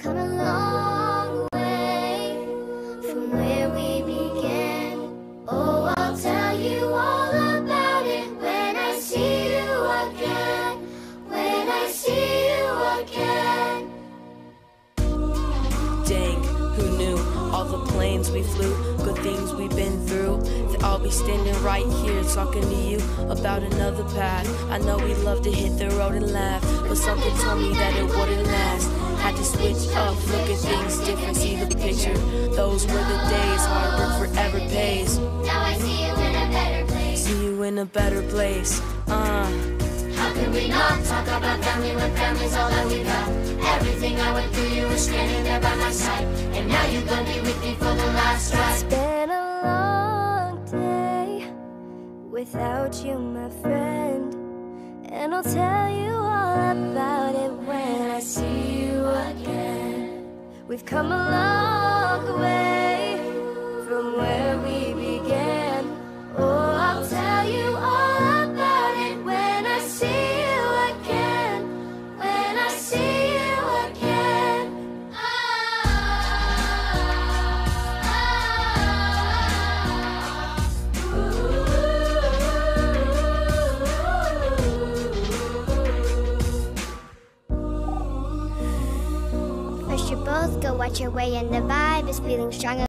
come a long way from where we began. Oh, I'll tell you all about it when I see you again. When I see you again. Dang, who knew? All the planes we flew, good things we've been through, that I'll be standing right here talking to you about another path. I know we love to hit the road and laugh, but something told me that it wouldn't last. Had to switch up, look at things different, see the picture. Those were the days, hard work forever pays. Now I see you in a better place. See you in a better place. How can we not talk about family when family's all that we got? Everything I went through, you were standing there by my side, and now you're gonna be with me for the last ride. It's been a long day without you, my friend, and I'll tell you all about it when I see you again. We've come a long way from where we began. Oh, I'll tell you all about it when I see you again. When I see you again. We should both go watch your way, and the vibe is feeling stronger.